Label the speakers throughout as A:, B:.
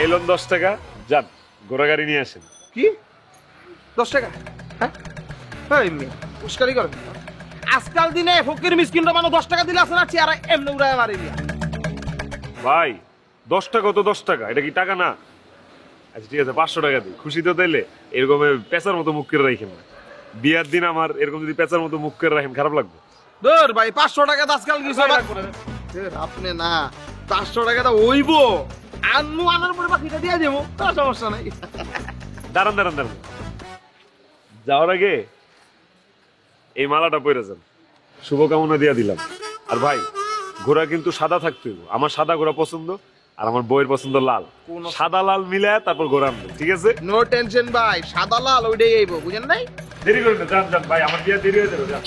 A: এই লোন 10 টাকা, যান ঘোড়া গাড়ি নিয়ে আসেন।
B: কি 10 টাকা? হ্যাঁ উস্কারি করেন। আজকাল দিনে ফকির মিসকিনরা মানে 10 টাকা দিলে আছে না চেয়ারা এমনি উড়ায় মারি দিয়া।
A: ভাই 10 টাকা তো 10 টাকা, এটা কি টাকা না? আচ্ছা ঠিক আছে 500 টাকা দিই, খুশি তো তাইলে। এরকম পেঁচার মতো মুখ করে রাখেন না, বিয়ার দিন আমার এরকম যদি পেঁচার মতো মুখ করে রাখেন খারাপ লাগবে।
B: ধর ভাই 500 টাকা আজকাল কিছু আপনি না 500 টাকাটা ওইব আনু আনার পরে বাকিটা দিয়ে দেবো, তার সমস্যা নাই।
A: দাঁড়ান দাঁড়ান দাঁড়ান, যাওয়ার আগে এই মালাটা পরে যান, শুভকামনা দিয়া দিলাম। আর ভাই ঘোড়া কিন্তু সাদা থাকতে হইব, আমার সাদা ঘোড়া পছন্দ আর আমার বইয়ের পছন্দ লাল, সাদা লাল মিলায় তারপর ঘোড়া আনবো, ঠিক আছে?
B: নো টেনশন ভাই, সাদা লাল ওইটাই আইব, বুঝেন নাই?
A: দেরি করেন না, যান যান ভাই, আমার বিয়ে দেরি হয়ে যাবে, যান।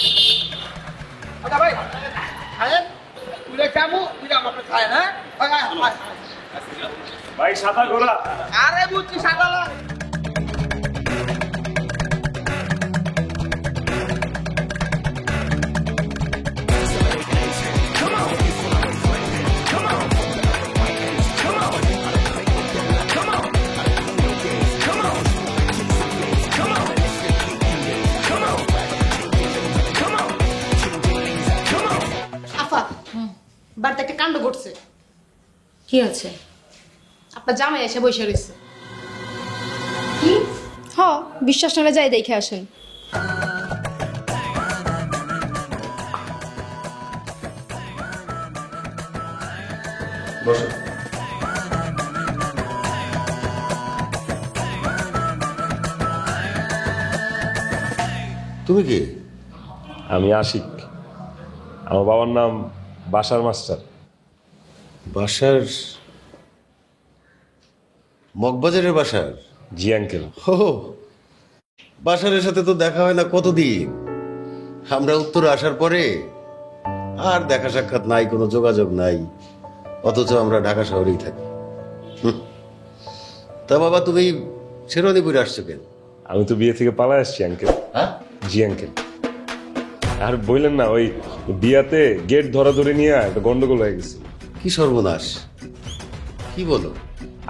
B: আচ্ছা ভাই খায়েন, তুই কামু তুই আমাকে খায়েন। হ্যাঁ
A: ভাই সাদা ঘোড়া।
B: আরে বুঝছি সাদা লাল।
C: বাড়িতে একটা কাণ্ড ঘটছে।
D: কি আছে?
C: আপনার জামাই এসে বসে রয়েছে।
D: কি? হ, বিশ্বাস না যাই দেখে আসেন।
A: বসো।
E: তুমি কি?
A: আমি আশিক, আমার বাবার নাম বাসার মাস্টার।
E: বাসার মগবাজারের বাসার?
A: জি আঙ্কেল।
E: হো, বাসারের সাথে তো দেখা হয় না কতদিন। আমরা উত্তরে আসার পরে আর দেখা সাক্ষাৎ নাই, কোনো যোগাযোগ নাই, অথচ আমরা ঢাকা শহরেই থাকি। তা বাবা তুমি শেরওয়ানিপুরে আসছো কেন?
A: আমি তো বিয়ে থেকে পালায় আসছি আঙ্কেল।
E: হ্যাঁ,
A: জি আঙ্কেল। আর বললেন না, ওই বিয়াতে গেট ধরাধরি নিয়ে একটা গন্ডগোল হয়ে গেছে।
E: কি সর্বনাশ, কি বলো?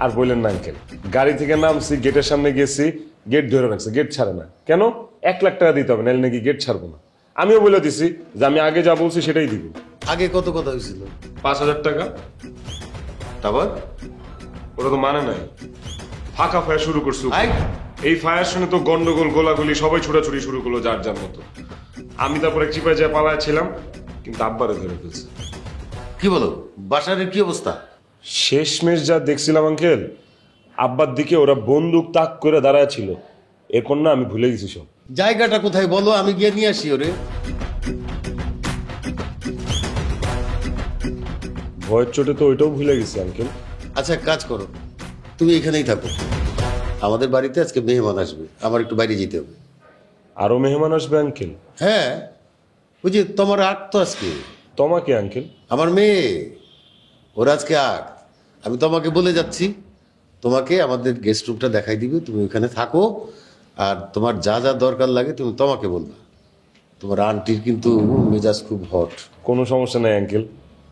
A: আর বললেন না আঙ্কেল, গাড়ি থেকে নামছি, গেটের সামনে গেছি, গেট ধরে রাখছে, গেট ছাড়ে না। কেন? 1 লাখ টাকা দিতে হবে, নাহলে নাকি গেট ছাড়বো না। আমিও বলে দিছি যে আমি আগে যা বলছি সেটাই দিব।
E: আগে কত কথা হয়েছিল?
A: 5,000 টাকা।
E: তারপর
A: ওটা তো মানে নাই, ফাঁকা ফায়া শুরু করছে।
E: আই,
A: এই ফায়ার শুনে তো গন্ডগোল গোলাগুলি সবাই ছোড়াছুড়ি শুরু করলো যার যার মতো। আমি তারপরে চিপায় যায় পালায় ছিলাম, কিন্তু আব্বারে ধরে ফেলছে।
E: কি বলো? বাসারের কি অবস্থা?
A: শেষমেশ যা দেখছিলাম আঙ্কেল, আব্বার দিকে ওরা বন্দুক তাক করে দাঁড়ায় ছিল। এরপর না আমি ভুলে গেছি সব।
E: জায়গাটা কোথায় বলো, আমি গিয়ে নিয়ে আসি ওরে।
A: ভয়ের চোটে তো ওইটাও ভুলে গেছি আঙ্কেল।
E: আচ্ছা এক কাজ করো, তুমি এখানেই থাকো। আমাদের বাড়িতে আজকে মেহমান আসবে, আমার একটু বাইরে যেতে হবে।
A: আরো মেহমান আসবে আঙ্কেল?
E: হ্যাঁ, ওই যে তোমার আট তো আজকে।
A: তোমাকে আঙ্কেল?
E: আমার মেয়ে, ওর আজকে আট। আমি তোমাকে বলে যাচ্ছি, তোমাকে আমাদের গেস্ট রুমটা দেখাই দিবে, তুমি ওখানে থাকো। আর তোমার যা যা দরকার লাগে তুমি তোমাকে বলবা। তোমার আন্টির কিন্তু মেজাজ খুব হট।
A: কোনো সমস্যা নাই আঙ্কেল,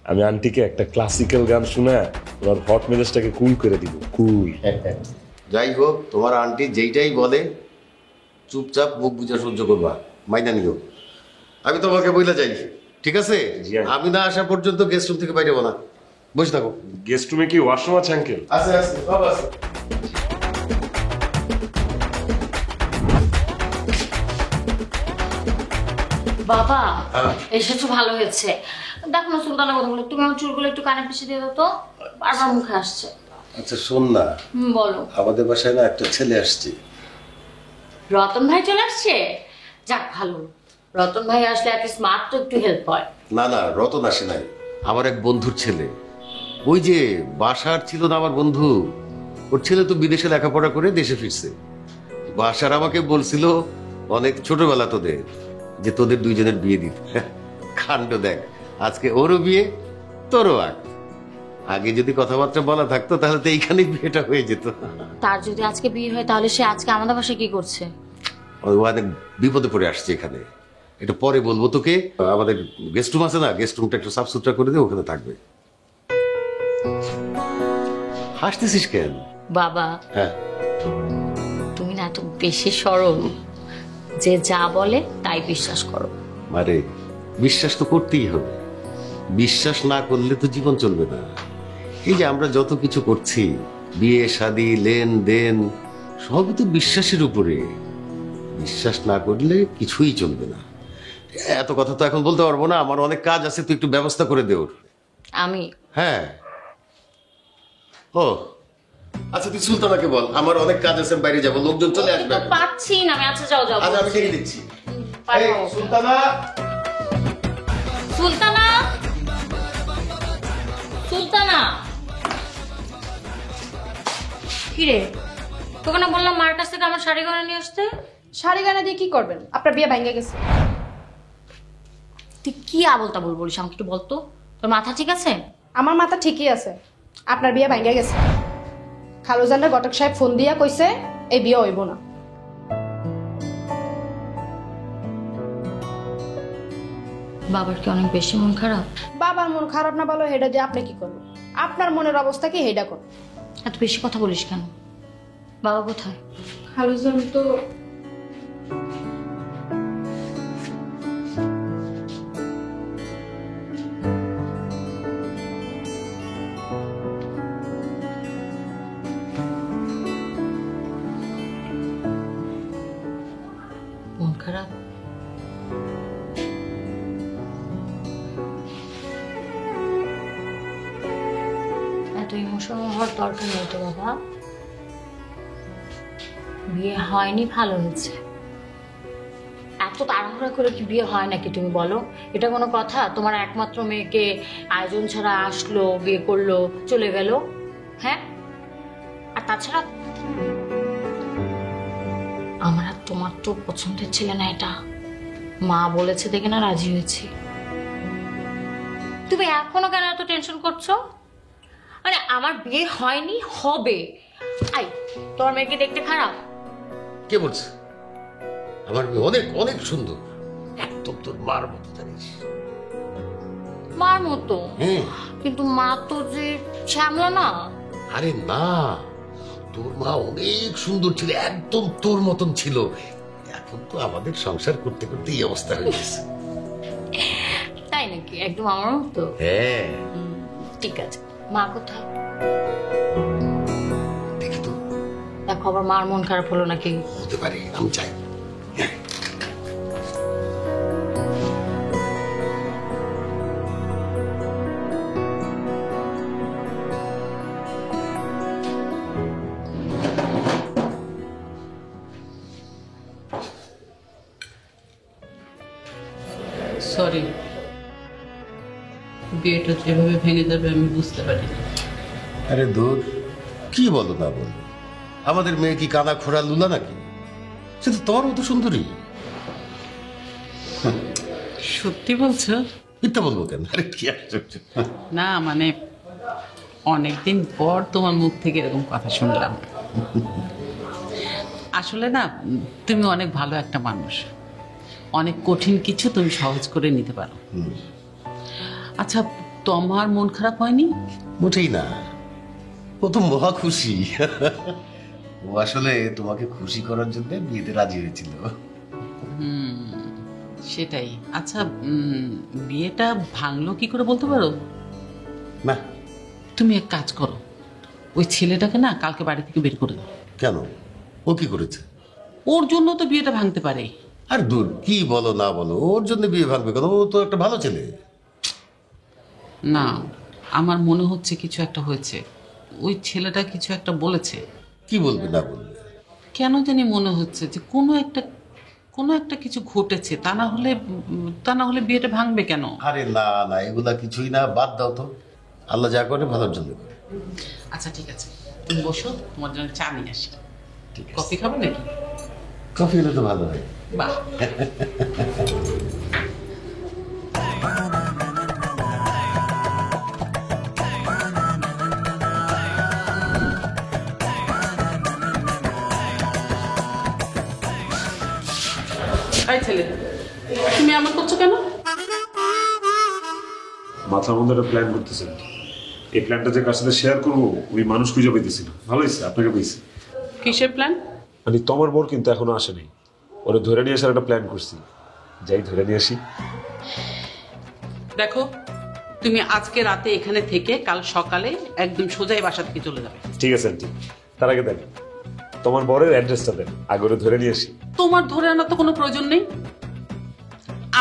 A: আমি আন্টিকে একটা ক্লাসিক্যাল গান শুনে ওর হট মেজাজটাকে কুল করে দিব। কুল।
E: যাই হোক, তোমার আন্টি যেইটাই বলে চুপচাপ মুখ বুঝে সহ্য করবা, মাইনা নিও। আমি তোমাকে বইলা যাই, ঠিক আছে?
A: জি, আঙ্কেল।
E: আমি না আসা পর্যন্ত গেস্ট রুম থেকে বাইরে না, বসে থাকো।
A: গেস্ট রুমে কি ওয়াশরুম আছে আঙ্কেল?
E: আছে আছে, সব আছে।
D: বাবা,
E: হ্যাঁ।
D: এসেছো ভালো হয়েছে। দেখো না সুলতানের কথা বলে, তুমি আমার চুলগুলো একটু কানে পিছিয়ে দিয়ে দাও তো, বারবার মুখে আসছে।
E: আচ্ছা শোন না,
D: বলো।
E: আমাদের বাসায় না একটা ছেলে আসছে।
D: রতন ভাই চলে আসছে? যাক ভালো, রতন ভাই আসলে অ্যাটলিস্ট মার তো একটু হেল্প হয়।
E: না না, রতন আসে নাই, আমার এক বন্ধুর ছেলে। ওই যে বাসার ছিল না আমার বন্ধু, ওর ছেলে তো বিদেশে লেখাপড়া করে দেশে ফিরছে। বাসার আমাকে বলছিল অনেক ছোটবেলা তোদের, যে তোদের দুইজনের বিয়ে দিতে। কাণ্ড দেখ, আজকে ওরও বিয়ে, তোরও আগ। আগে যদি কথাবার্তা বলা থাকতো তাহলে তো এইখানেই বিয়েটা হয়ে যেত।
D: তার যদি আজকে বিয়ে হয় তাহলে সে আজকে আমাদের বাসায় কি করছে?
E: ও অনেক বিপদে পড়ে আসছে এখানে। এটা পরে বলবো তোকে। আমাদের গেস্ট রুম আছে না, গেস্ট রুমটা একটু সাফ সুতরা করে দিয়ে ওখানে থাকবে। হাসতেছিস কেন?
D: বাবা,
E: হ্যাঁ,
D: তুমি না এত বেশি সরল যে যা বলে তাই বিশ্বাস করো।
E: মারে বিশ্বাস তো করতেই হবে, বিশ্বাস না করলে তো জীবন চলবে না। এই যে আমরা যত কিছু করছি, বিয়ে শাদী লেনদেন, সবই তো বিশ্বাসের উপরে। বিশ্বাস না করলে কিছুই চলবে না। এত কথা তো এখন বলতে পারবো না, আমার অনেক কাজ আছে, তুই একটু ব্যবস্থা করে দে ওর।
D: আমি
E: হ্যাঁ, ও আচ্ছা, তুই সুলতানাকে বল আমার অনেক কাজ আছে, আমি বাইরে যাবো, লোকজন চলে আসবে।
D: তো পাচ্ছি না আমি। আচ্ছা যাও যাও।
E: আচ্ছা, আমি ডেকে দিচ্ছি।
D: পাঠাও।
E: এই, সুলতানা,
D: সুলতানা, সুলতানা, কি রে, তোকে না বললাম মার কাছ থেকে আমার শাড়ি গয়না নিয়ে আসতে?
C: শাড়ি গানা দিয়ে কি করবেন? আপনার বিয়ে ভাঙ্গে গেছে।
D: তুই কি আবল তাবল বলিস আমাকে একটু বলতো? তোর মাথা ঠিক আছে?
C: আমার মাথা ঠিকই আছে, আপনার বিয়ে ভাঙ্গে গেছে। খালুজানের ঘটক সাহেব ফোন দিয়া কইছে এই বিয়ে হইব না।
D: বাবার কি অনেক বেশি মন খারাপ?
C: বাবার মন খারাপ না ভালো হেডা দিয়ে আপনি কি করবেন? আপনার মনের অবস্থা কি হেডা করুন।
D: এত বেশি কথা বলিস কেন? বাবা কোথায়?
C: খালুজান তো
D: মন খারাপ? এত ইমোশনাল হওয়ার দরকার নেই তো বাবা। বিয়ে হয়নি ভালো হয়েছে। এত তাড়াহুড়া করে কি বিয়ে হয় নাকি তুমি বলো? এটা কোনো কথা? তোমার একমাত্র মেয়েকে আয়োজন ছাড়া আসলো, বিয়ে করলো, চলে গেল। হ্যাঁ, আর তাছাড়া আমার আর তোমার তো পছন্দের ছিল না এটা। মা বলেছে দেখে না রাজি হয়েছি। তুমি এখনো কেন এত টেনশন করছো? মানে আমার বিয়ে হয়নি, হবে। আই, তোমার মেয়েকে দেখতে খারাপ?
E: কে বলছে? আমার মেয়ে অনেক অনেক সুন্দর, একদম তোর মার মতো, জানিস?
D: মার মতো?
E: হ্যাঁ।
D: কিন্তু মা তো যে শ্যামলা না।
E: আরে না, তোর মা অনেক সুন্দর ছিল, একদম তোর মতন ছিল। এখন তো আমাদের সংসার করতে করতে এই অবস্থা হয়ে গেছে।
D: তাই নাকি? একদম আমার মতো?
E: হ্যাঁ,
D: ঠিক আছে। মা কোথায়?
E: দেখি তো,
D: দেখো আবার মার মন খারাপ হলো নাকি।
E: হতে পারে, আমি চাই। হ্যাঁ।
F: সরি, বিয়েটা যেভাবে ভেঙে যাবে আমি বুঝতে পারি।
E: আরে দূর, কি বলো না বলো, আমাদের মেয়ে কি কানা খোড়া লুলা নাকি? সে তো তোর মতো সুন্দরী।
F: সত্যি বলছো?
E: মিথ্যা বলবো কেন? আরে কি আশ্চর্য।
F: না মানে অনেকদিন পর তোমার মুখ থেকে এরকম কথা শুনলাম। আসলে না, তুমি অনেক ভালো একটা মানুষ। অনেক কঠিন কিছু তুমি সহজ করে নিতে পারো। আচ্ছা, তোমার মন খারাপ হয়নি?
E: মোটেই না, ও তো মহা খুশি। ও আসলে তোমাকে খুশি করার জন্য বিয়েতে রাজি হয়েছিল।
F: সেটাই। আচ্ছা, বিয়েটা ভাঙলো কি করে বলতে পারো?
E: না।
F: তুমি এক কাজ করো, ওই ছেলেটাকে না কালকে বাড়ি থেকে বের করে দাও।
E: কেন? ও কি করেছে?
F: ওর জন্য তো বিয়েটা ভাঙতে পারে।
E: আর দূর, কি বলো না বলো, ওর জন্য বিয়ে ভাঙবে কেন? ও তো একটা ভালো ছেলে।
F: না, আমার মনে হচ্ছে কিছু একটা হয়েছে। ওই ছেলেটা কিছু একটা বলেছে।
E: কি বলবে না বলবে?
F: কেন জানি মনে হচ্ছে যে কোনো একটা কিছু ঘটেছে। তা না হলে বিয়েটা ভাঙবে কেন?
E: আরে না না, এগুলা কিছুই না, বাদ দাও তো। আল্লাহ যা করে ভালোর জন্য করে।
F: আচ্ছা ঠিক আছে, তুমি বসো, তোমার জন্য চা নিয়ে আসি।
E: ঠিক আছে।
F: কফি খাবে নাকি?
E: কফি হলে তো ভালো হয়।
F: বাহ। এই ছেলে, তুমি এমন করছো কেন?
A: মাথার মধ্যে একটা প্ল্যান করতেছেন। এই প্ল্যানটা যে কার সাথে শেয়ার করবো ওই মানুষ খুঁজে পেতেছি না। ভালো হয়েছে আপনাকে পেয়েছি।
F: কিসের প্ল্যান?
A: মানে তোমার বোর কিন্তু এখনো আসেনি, ওরা ধরে নিয়ে আসার একটা প্ল্যান করছি। যাই ধরে নিয়ে আসি।
F: দেখো, তুমি আজকে রাতে এখানে থেকে কাল সকালে একদম সোজাই বাসা থেকে চলে যাবে।
A: ঠিক আছে আন্টি, তার আগে দেন তোমার বরের অ্যাড্রেসটা দেন, আগে ওরা ধরে নিয়ে আসি।
F: তোমার ধরে আনার তো কোনো প্রয়োজন নেই।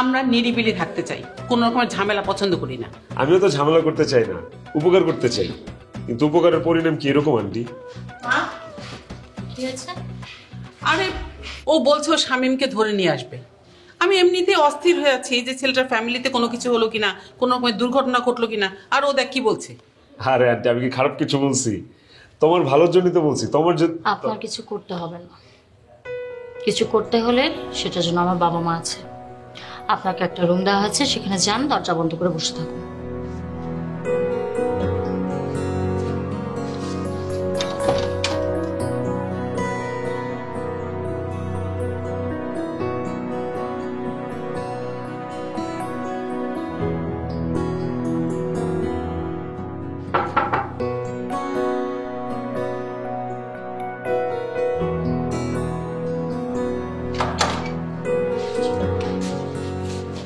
F: আমরা নিরিবিলি থাকতে চাই, কোনো রকমের ঝামেলা পছন্দ করি না।
A: আমিও তো ঝামেলা করতে চাই না, উপকার করতে চাই, কিন্তু উপকারের পরিণাম কি এরকম আন্টি?
D: মা কি হয়েছে?
F: আরে ও বলছে ও শামীমকে ধরে নিয়ে আসবে। আমি এমনিতেই অস্থির হয়ে আছি যে ছেলেটার ফ্যামিলিতে কোনো কিছু হলো কিনা, কোনো রকমের দুর্ঘটনা ঘটলো কিনা। আর ও দেখ কি বলছে।
A: আরে আন্টি আমি কি খারাপ কিছু বলছি? তোমার ভালোর জন্যই তো বলছি। তোমার যে
D: আপনার কিছু করতে হবে না। কিছু করতে হলে সেটার জন্য আমার বাবা মা আছে। আপনাকে একটা রুম দেওয়া আছে, সেখানে যান, দরজা বন্ধ করে বসে থাকুন।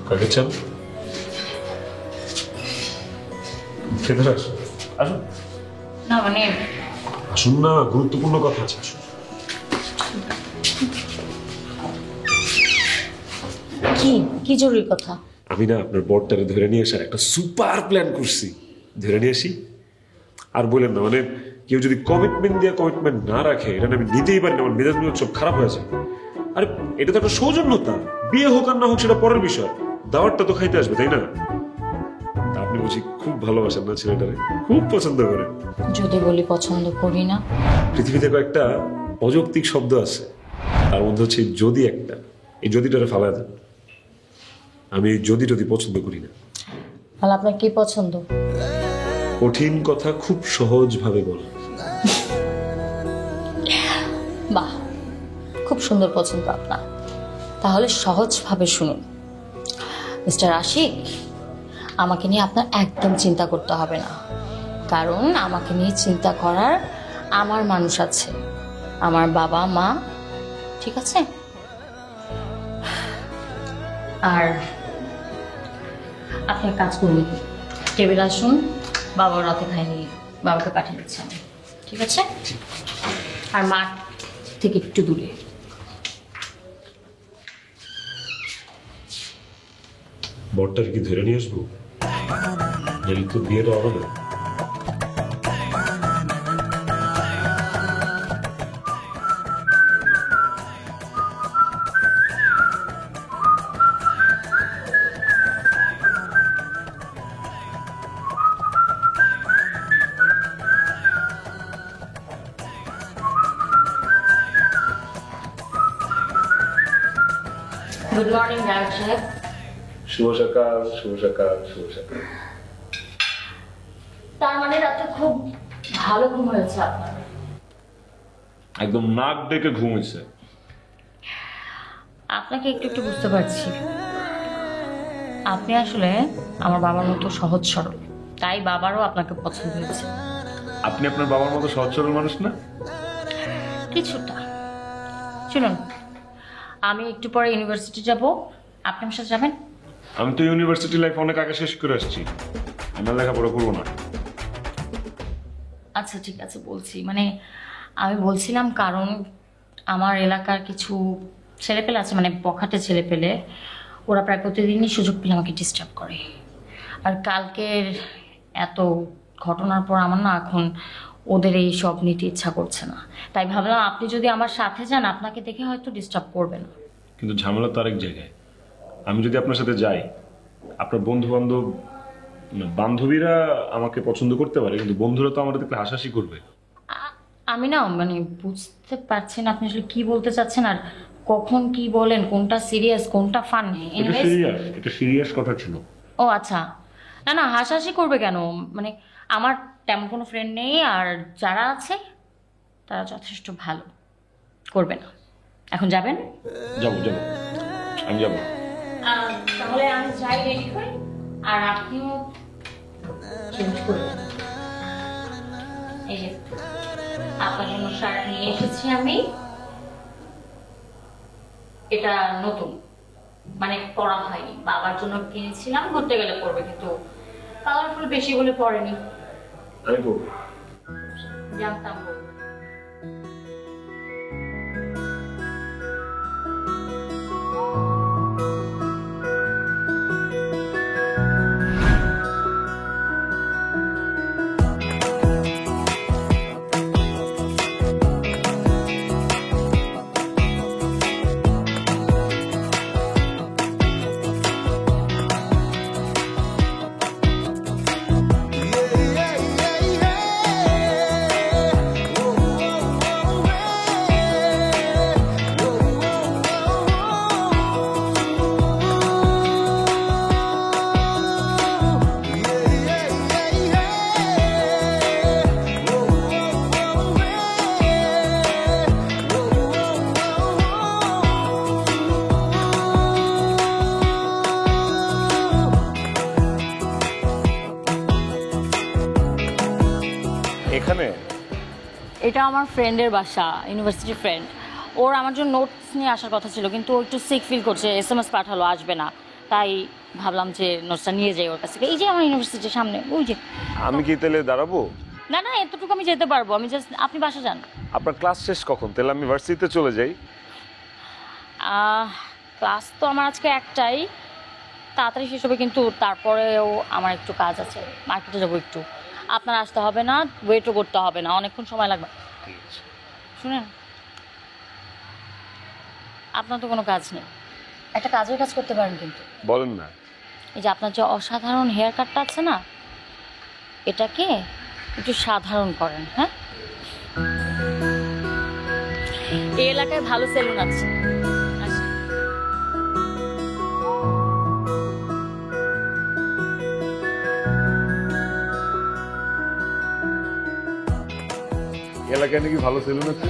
A: কাকে চান? খেতে আসুন, আসুন
D: না মানে
A: আসুন না, গুরুত্বপূর্ণ কথা আছে। আসুন।
D: কি কি জরুরি কথা?
A: আমি না আপনার বরটারে ধরে নিয়ে আসার একটা সুপার প্ল্যান করছি। ধরে নিয়ে আসি। আর বলেন না, মানে কেউ যদি কমিটমেন্ট দিয়ে কমিটমেন্ট না রাখে, এটা আমি নিতেই পারি না, আমার মেজাজ মেজাজ সব খারাপ হয়ে যায়। আরে এটা তো একটা সৌজন্যতা, বিয়ে হোক আর না হোক সেটা পরের বিষয়, দাওয়াতটা তো খাইতে আসবে, তাই না? তা আপনি বুঝি খুব ভালোবাসেন না ছেলেটারে, খুব পছন্দ করেন।
D: যদি বলি পছন্দ করি না?
A: পৃথিবীতে কয়েকটা অযৌক্তিক শব্দ আছে, তার মধ্যে হচ্ছে এই যদি একটা। এই যদিটারে ফালায় দেন। আমি এই যদি পছন্দ করি না।
D: তাহলে আপনার কি পছন্দ?
A: কঠিন কথা খুব সহজ ভাবে বল।
D: বাহ, খুব সুন্দর পছন্দ আপনার। তাহলে সহজভাবে শুনুন মিস্টার আশিক, আমাকে নিয়ে আপনার একদম চিন্তা করতে হবে না, কারণ আমাকে নিয়ে চিন্তা করার আমার মানুষ আছে, আমার বাবা মা। ঠিক আছে? আর আপনি এক কাজ করুন, টেবিল আসুন, বাবা রাতে খাইনি, বাবাকে পাঠিয়ে দিচ্ছি আমি। ঠিক আছে? আর মাঠ থেকে একটু দূরে।
A: বরটার কি ধরে নিয়ে আসবো? নাহলে তো বিয়েটা হবে না।
D: গুড মর্নিং ডাক্তার সাহেব।
A: শুভ সকাল, শুভ সকাল, শুভ সকাল।
D: তার মানে রাতে খুব ভালো ঘুম হয়েছে আপনার?
A: একদম নাক ডেকে ঘুমিয়েছে।
D: আপনাকে একটু একটু বুঝতে পারছি, আপনি আসলে আমার বাবার মতো সহজ সরল, তাই বাবারও আপনাকে পছন্দ হয়েছে।
A: আপনি আপনার বাবার মতো সহজ সরল মানুষ না?
D: কিছুটা। শুনুন, আমি একটু পরে ইউনিভার্সিটি যাব, আপনি আমার সাথে যাবেন?
A: আমি তো ইউনিভার্সিটি লাইফ অনেক আগে শেষ করে আসছি, আমার লেখাপড়া করবো না।
D: আচ্ছা ঠিক আছে, বলছি মানে আমি বলছিলাম কারণ আমার এলাকার কিছু ছেলেপেলে আছে, মানে বখাটে ছেলেপেলে, ওরা প্রায় প্রতিদিনই সুযোগ পেলে আমাকে ডিস্টার্ব করে। আর কালকের এত ঘটনার পর আমার না এখন ওদের এই সব নিতে ইচ্ছা করছে না, তাই ভাবলাম আপনি যদি আমার সাথে যান, আপনাকে দেখে হয়তো ডিস্টার্ব করবে না।
A: কিন্তু ঝামেলা তো আরেক জায়গায়। আমি যদি আপনার সাথে যাই, আপনার বন্ধু বান্ধব বান্ধবীরা আমাকে পছন্দ করতে পারে, কিন্তু বন্ধুরা তো আমার দেখলে হাসাহাসি করবে।
D: আমি না মানে বুঝতে পারছি না আপনি আসলে কি বলতে চাচ্ছেন, আর কখন কি বলেন, কোনটা সিরিয়াস কোনটা ফান।
A: এটা সিরিয়াস কথা ছিল।
D: ও আচ্ছা, না না হাসাহাসি করবে কেন, মানে আমার তেমন কোনো ফ্রেন্ড নেই, আর যারা আছে তারা যথেষ্ট ভালো, করবে না। এখন যাবেন?
A: যাবো যাবো, আমি যাবো।
D: তাহলে আমি যাই রেডি করি, আর আপনিও চেঞ্জ করবেন। এই যে আপনার জন্য শার্ট নিয়ে এসেছি আমি। এটা নতুন, মানে পরা হয়নি, বাবার জন্য কিনেছিলাম, ঘুরতে গেলে পরবে, কিন্তু কালারফুল বেশি বলে পরেনি।
A: আমি বলবো
D: জানতাম বলবো।
A: এখানে
D: এটা আমার ফ্রেন্ডের বাসা, ইউনিভার্সিটি ফ্রেন্ড। ওর আমার জন্য নোটস নিয়ে আসার কথা ছিল, কিন্তু ও একটু সিক ফিল করছে, SMS পাঠালো, আসবে না। তাই ভাবলাম যে নোটসটা নিয়ে যাই ওর কাছ থেকে। এই যে আমার ইউনিভার্সিটির সামনে, ওই যে।
A: আমি কি তাহলে দাঁড়াবো?
D: না না, এতটুকু আমি যেতে পারবো, আমি জাস্ট, আপনি বাসা যান।
A: আপনার ক্লাস শেষ কখন? তাহলে আমি ভার্সিটিতে চলে যাই।
D: ক্লাস তো আমার আজকে একটাই, তাড়াতাড়ি শেষ হবে, কিন্তু তারপরেও আমার একটু কাজ আছে, মার্কেটে যাবো একটু। আপনার আসতে হবে না, ওয়েটও করতে হবে না, অনেকক্ষণ সময় লাগবে। শুনেন, আপনার তো কোনো কাজ নেই, একটা কাজের কাজ করতে পারেন কিন্তু।
A: বলেন না।
D: এই যে আপনার যে অসাধারণ হেয়ার কাটটা আছে না, এটাকে একটু সাধারণ করেন। হ্যাঁ, এই এলাকায় ভালো সেলুন আছে, আসেন।
A: এলাকায় নাকি ভালো সেলুন আছে?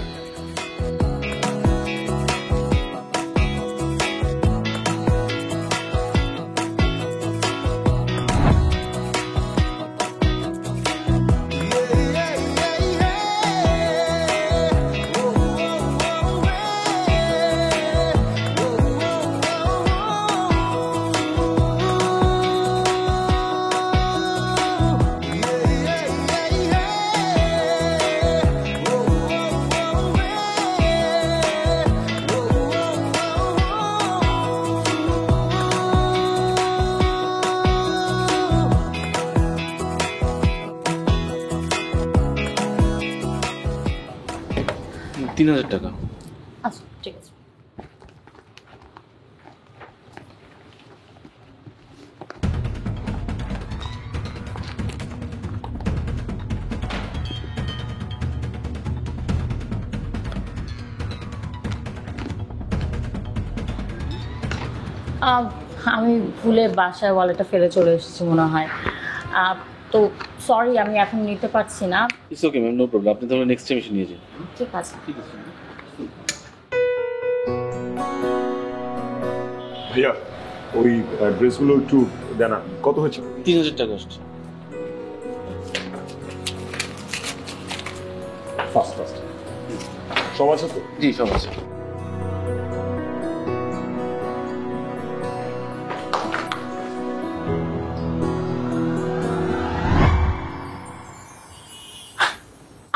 G: ৳৩,০০০।
D: আচ্ছা ঠিক আছে। আমি ভুলে বাসায় ওয়ালেটটা ফেলে চলে এসেছি মনে হয়। তো সরি, আমি এখন নিতে পারছি না।
G: It's okay ma'am, no problem. আপনি তাহলে নেক্সট টাইম এসে নিয়ে যান।
D: ঠিক আছে।
A: ভাইয়া ওই ড্রেসগুলো একটু দেন। কত হয়েছে?
G: ৳৩,০০০ আসছে।
A: ফার্স্ট ফার্স্ট সব আছে তো?
G: জি, সব আছে।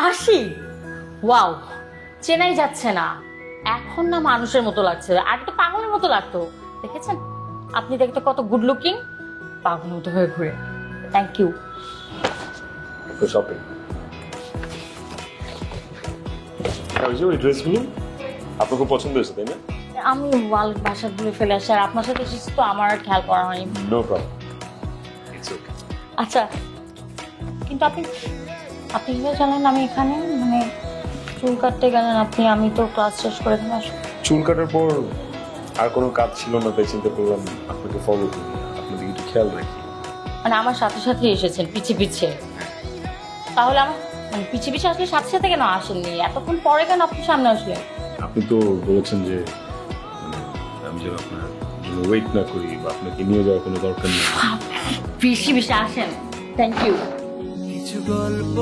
D: আসি, ওয়াও, চেনাই যাচ্ছে না। এখন না মানুষের মতো লাগছে, আগে তো পাগলের মতো লাগতো। দেখেছেন, আপনি দেখতে কত গুড লুকিং, পাগলের মতো হয়ে ঘুরে। Thank you.
A: শপিং। ওই ড্রেসগুলো আপনার খুব পছন্দ হয়েছে, তাই না?
D: আমি ওয়ালেট বাসা ভুলে ফেলে আসি, আর আপনার সাথে এসেছি তো আমার আর খেয়াল করা হয়নি।
A: No problem, it's okay.
D: আচ্ছা, কিন্তু আপনি কিভাবে জানেন আমি এখানে? মানে চুল কাটতে গেলেন আপনি, আমি তো ক্লাস শেষ করে এখানে আসবো।
A: চুল কাটার পর আর কোনো কাজ ছিল না, তাই চিন্তা করলাম আপনাকে ফলো করি, আপনাদের একটু খেয়াল রাখি।
D: মানে আমার সাথে সাথে এসেছেন পিছে পিছে? তাহলে আমার মানে পিছে পিছে আসলে সাথে সাথে কেন আসেননি? এতক্ষণ পরে কেন আপনি সামনে আসলেন?
A: আপনি তো বলেছেন যে আমি যেন আপনার জন্য ওয়েট না করি বা আপনাকে নিয়ে যাওয়ার কোনো দরকার নেই।
D: বেশি বেশি আসেন। Thank you.
H: কিছু গল্প